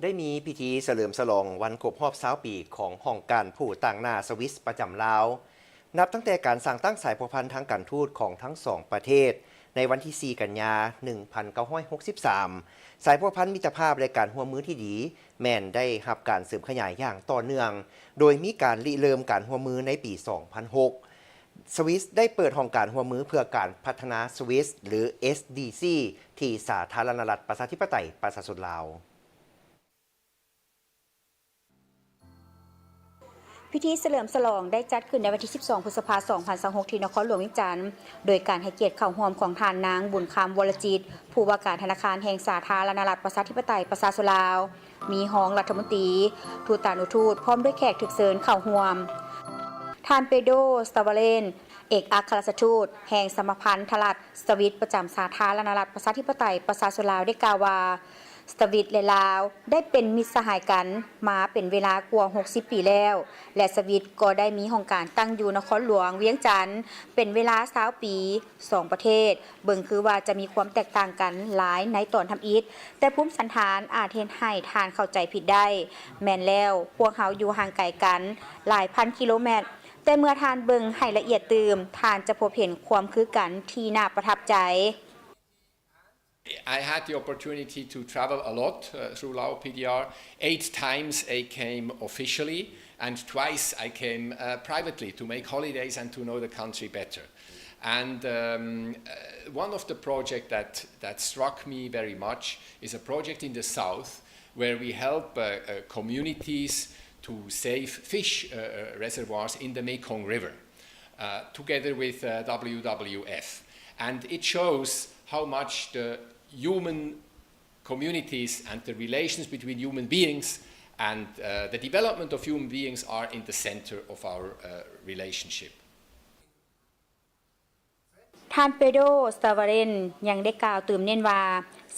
ได้มีพิธีเฉลิมฉลองวันครบรอบ20 ปีของห้องการผู้ต่างหน้าสวิสประจำลาวนับตั้งแต่การสร้างตั้งสายพัวพันธ์ทางการทูตของทั้งสองประเทศในวันที่ 4 กันยายน 1963 สายพัวพันธ์มิตรภาพและการร่วมมือที่ดีแม่นได้รับการเสริมขยายอย่างต่อเนื่องโดยมีการริเริ่มการร่วมมือในปี 2006 สวิสได้เปิดห้องการร่วมมือเพื่อการพัฒนาสวิสหรือ SDC ที่สาธารณรัฐประชาธิปไตยประชาชนลาวพิธีเฉลิมฉลองได้จัดขึ้นในวันที่ 12 พฤษภาคม 2026 ที่นครหลวงวิจันทร์โดยการให้เกียรติเข้าร่วมของทานนางบุญคำวรจิตผู้ว่าการธนาคารแห่งสาธารณรัฐประชาธิปไตยประชาชนลาวมีห้องรัฐมนตรีทูตานุทูตพร้อมด้วยแขกถึกเชิญเข้าร่วมทานเปโดสตาวาเลนเอกอัครราชทูตแห่งสมพันธรัฐสวิสประจำสาธารณรัฐประชาธิปไตยประชาชนลาวได้กล่าวว่าสวิสและลาวได้เป็นมิตรสหายกันมาเป็นเวลากว่า60 ปีแล้วและสวิสก็ได้มีห้องการตั้งอยู่นครหลวงเวียงจันทน์เป็นเวลา20 ปี2ประเทศเบิ่งคือว่าจะมีความแตกต่างกันหลายในตอนทำอิฐแต่ภูมิสันฐานอาจเฮ็ดให้ทานเข้าใจผิดได้แม่นแล้วพวกเขาอยู่ห่างไกลกันหลายพันกิโลเมตรแต่เมื่อทานเบิ่งให้ละเอียดตื่มทานจะพบเห็นความคือกันที่น่าประทับใจI had the opportunity to travel a lot through Lao PDR. 8 times I came officially and twice I came privately to make holidays and to know the country better. And one of the projects that struck me very much is a project in the south where we help communities to save fish reservoirs in the Mekong River together with WWF. And it shows how much the human communities and the relations between human beings and the development of human beings are in the center of our relationship. ท่านเปโดสตาวาเรนยังได้กล่าวเติมเน้นว่า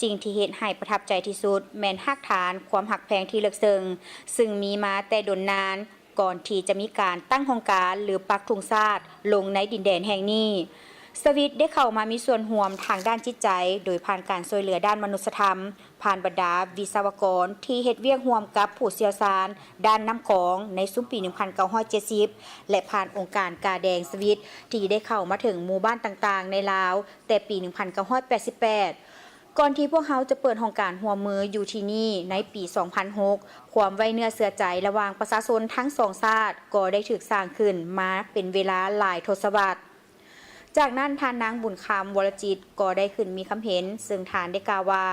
สิ่งที่เฮ็ดให้ประทับใจที่สุดแม่นรากฐานความหักแพงที่ลึกซึ้งซึ่งมีมาแต่ดนนานก่อนที่จะมีการตั้งโครงการหรือปักธงชาติลงในดินแดนแห่งนี้สวิสได้เข้ามามีส่วนร่วมทางด้านจิตใจโดยผ่านการช่วยเหลือด้านมนุษยธรรมผ่านบรรดาวิศวกรที่เฮ็ดเวียกร่วมกับผู้เชี่ยวชาญด้านน้ำของในซุ้มปี 1970 และผ่านองค์การกาแดงสวิสที่ได้เข้ามาถึงหมู่บ้านต่างๆในลาวแต่ปี 1988 ก่อนที่พวกเขาจะเปิดห้องการร่วมมืออยู่ที่นี่ในปี 2006 ความไว้เนื้อเชื่อใจระหว่างประชาชนทั้งสองชาติก็ได้ถูกสร้างขึ้นมาเป็นเวลาหลายทศวรรษจากนั้นทานนางบุญคำวรจิตก็ได้ขึ้นมีคำเห็นซึ่งทานได้กล่าวว่า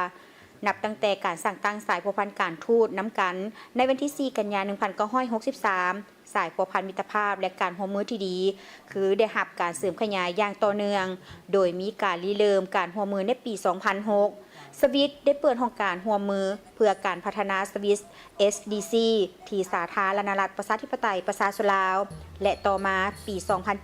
นับตั้งแต่การสั่งตั้งสายพัวพันธ์การทูตน้ำกันในวันที่ 4 กันยายน 1963 สายพัวพันธ์มิตรภาพและการร่วมมือที่ดีคือได้รับการเสริมขยายอย่างต่อเนื่องโดยมีการริเริ่มการร่วมมือในปี 2006 สวิสได้เปิดห้องการร่วมมือเพื่อการพัฒนาสวิส SDC ที่สาธารณรัฐประชาธิปไตยประชาชนลาวและต่อมาปี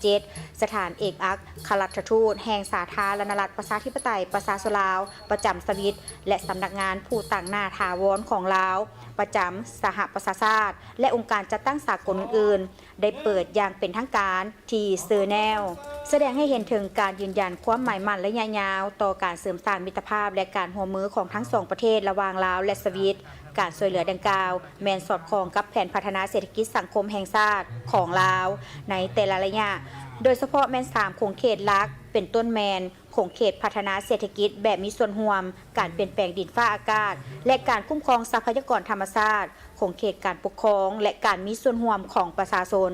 2007 สถานเอกอัครราชทูตแห่งสาธารณรัฐประชาธิปไตยประชาชนลาวประจำสวิสและสำนักงานผู้ต่างหน้าถาวรของลาวประจำสหประชาชาติและองค์การจัดตั้งสากลอื่นๆได้เปิดอย่างเป็นทางการที่เซอร์แนลแสดงให้เห็นถึงการยืนยันความหมายมั่นและระยะยาวต่อการเสริมสร้างมิตรภาพและการร่วมมือของทั้งสองประเทศระหว่างลาวและสวิสการช่วยเหลือดังกล่าวแม่นสอดคล้องกับแผนพัฒนาเศรษฐกิจสังคมแห่งชาติของลาวในแต่ละระยะโดยเฉพาะแม่น3โครงเขตหลักเป็นต้นแมนโครงเขตพัฒนาเศรษฐกิจแบบมีส่วนร่วมการเปลี่ยนแปลงดินฟ้าอากาศและการคุ้มครองทรัพยากรธรรมชาติโครงเขตการปกครองและการมีส่วนร่วมของประชาชน